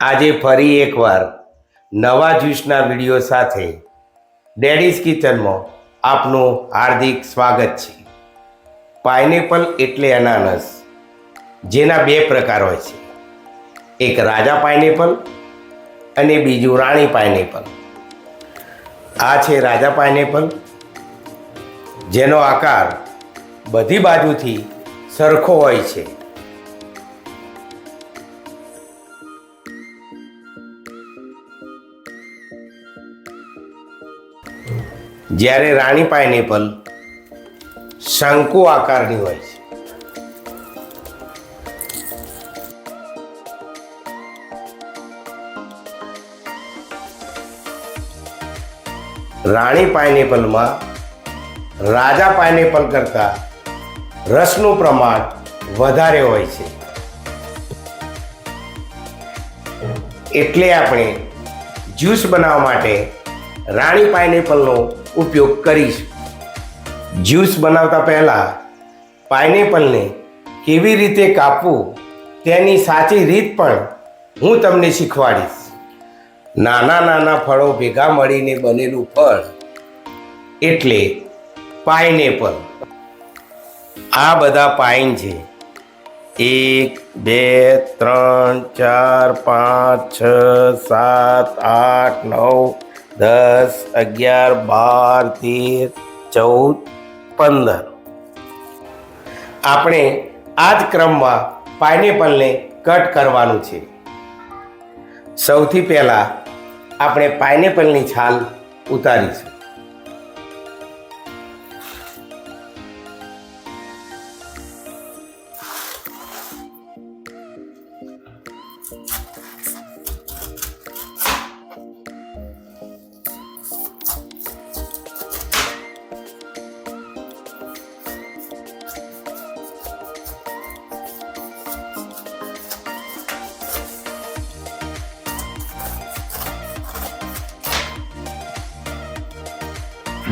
આજે ફરી એકવાર નવા જ્યુસના વિડીયો સાથે ડેડીઝ કિચનમાં આપનું હાર્દિક સ્વાગત છે. પાઇનેપલ એટલે અનાનસ, જેના બે પ્રકાર હોય છે, એક રાજા પાઇનેપલ અને બીજું રાણી પાઇનેપલ. આ છે રાજા પાઇનેપલ, જેનો આકાર બધી બાજુથી સરખો હોય છે. જ્યારે રાણી પાઇનેપલ શંકુ આકારની હોય છે. રાણી પાઇનેપલમાં રાજા પાઇનેપલ કરતાં રસનું પ્રમાણ વધારે હોય છે, એટલે આપણે જ્યુસ બનાવવા માટે રાણી પાઇનેપલનો ઉપયોગ કરીશું. જ્યુસ બનાવતા પહેલાં પાઇનેપલને કેવી રીતે કાપવું તેની સાચી રીત પણ હું તમને શીખવાડીશ. નાના નાના ફળો ભેગા મળીને બનેલું ફળ એટલે પાઇનેપલ. આ બધા પાઇન છે. 1 2 3 4 5 6 7 8 9 10 11 12 13 14 15. આપણે આ જ ક્રમમાં પાઇનેપલને કટ કરવાનું છે. સૌથી પહેલાં આપણે પાઇનેપલની છાલ ઉતારીશું.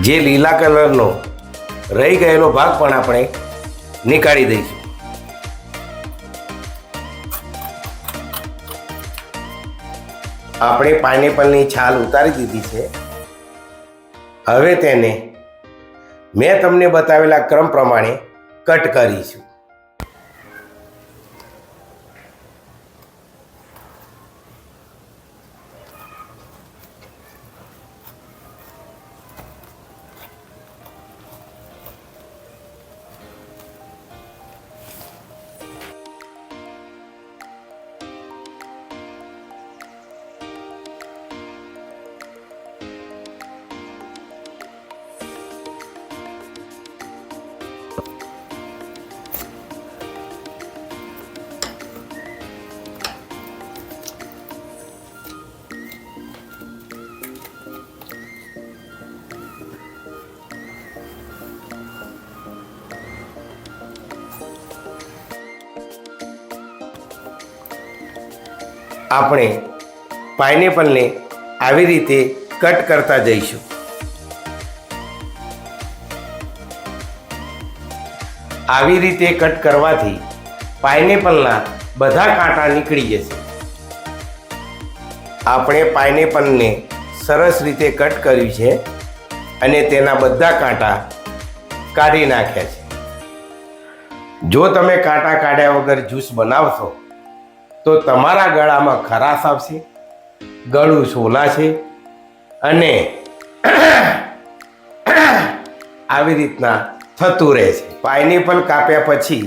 જે લીલા કલરનો રહી ગયેલો ભાગ પણ આપણે નીકાળી દઈશું. આપણે પાઇનેપલની છાલ ઉતારી દીધી છે. હવે તેને મેં તમને બતાવેલા ક્રમ પ્રમાણે કટ કરીશું. આપણે પાઇનેપલને આવી રીતે કટ કરતા જઈશું. આવી રીતે કટ કરવાથી પાઇનેપલના બધા કાંટા નીકળી જશે. આપણે પાઇનેપલને સરસ રીતે કટ કર્યું છે અને તેના બધા કાંટા કાઢી નાખ્યા છે. જો તમે કાંટા કાઢ્યા વગર જ્યુસ બનાવશો તો તમારા ગળામાં ખરાશ આવશે, ગળું સોલાશે અને આવી રીતના થતું રહેશે. પાઇનેપલ કાપ્યા પછી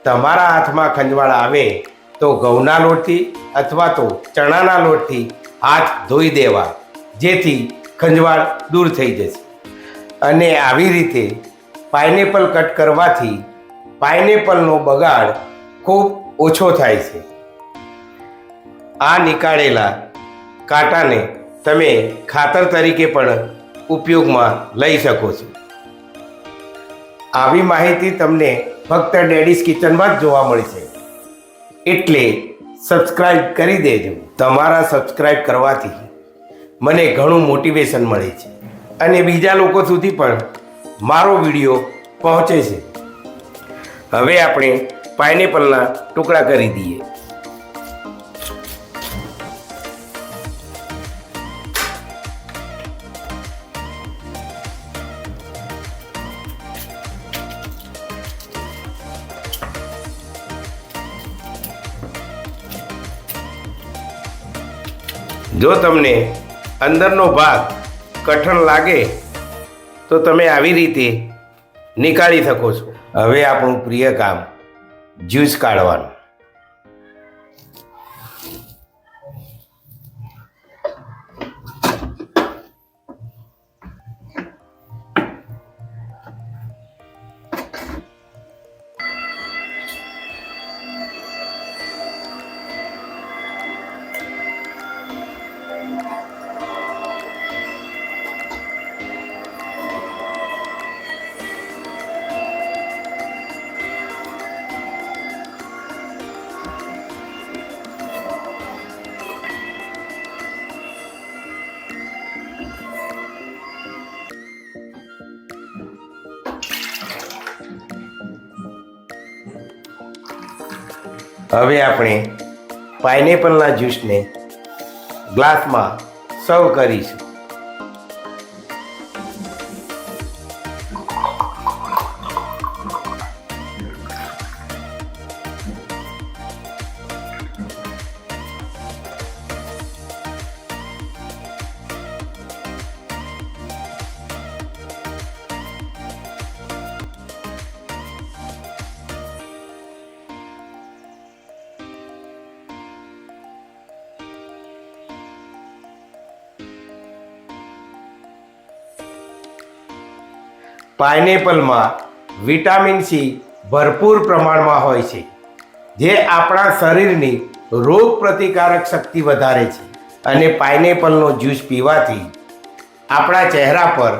તમારા હાથમાં ખંજવાળ આવે તો ઘઉંના લોટથી અથવા તો ચણાના લોટથી હાથ ધોઈ દેવા, જેથી ખંજવાળ દૂર થઈ જશે. અને આવી રીતે પાઇનેપલ કટ કરવાથી પાઇનેપલનો બગાડ ખૂબ ઓછો થાય છે. આ નીકાળેલા કાંટાને તમે ખાતર તરીકે પણ ઉપયોગમાં લઈ શકો છો. આવી માહિતી તમને ફક્ત ડેડીઝ કિચનમાં જ જોવા મળશે, એટલે સબસ્ક્રાઈબ કરી દેજો. તમારા સબસ્ક્રાઈબ કરવાથી મને ઘણું મોટિવેશન મળે છે અને બીજા લોકો સુધી પણ મારો વિડીયો પહોંચે છે. હવે આપણે પાઇનેપલના ટુકડા કરી દઈએ. જો તમને અંદરનો ભાગ કઠણ લાગે તો તમે આવી રીતે નીકાળી શકો છો. હવે આપણું પ્રિય કામ જ્યુસ કાઢવાનું. હવે આપણે પાઇનેપલના જ્યુસને ગ્લાસમાં સર્વ કરીશું. પાઇનેપલમાં વિટામિન સી ભરપૂર પ્રમાણમાં હોય છે, જે આપણા શરીરની રોગ પ્રતિકારક શક્તિ વધારે છે. અને પાઇનેપલનો જ્યુસ પીવાથી આપણા ચહેરા પર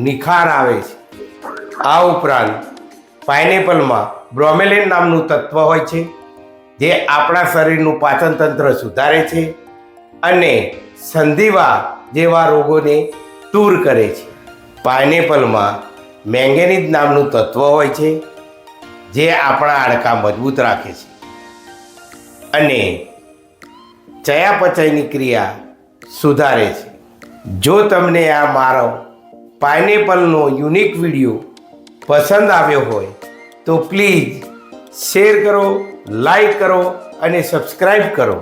નિખાર આવે છે. આ ઉપરાંત પાઇનેપલમાં બ્રોમેલિન નામનું તત્વ હોય છે, જે આપણા શરીરનું પાચન તંત્ર સુધારે છે અને સંધિવા જેવા રોગોને દૂર કરે છે. પાઇનેપલમાં મેંગેનીઝ નામનું તત્વ હોય છે, જે આપણા હાડકાં મજબૂત રાખે છે અને ચયાપચયની ક્રિયા સુધારે છે. જો તમને આ મારો પાઇનેપલનો યુનિક વિડીયો પસંદ આવ્યો હોય તો પ્લીઝ શેર કરો, લાઈક કરો અને સબસ્ક્રાઈબ કરો.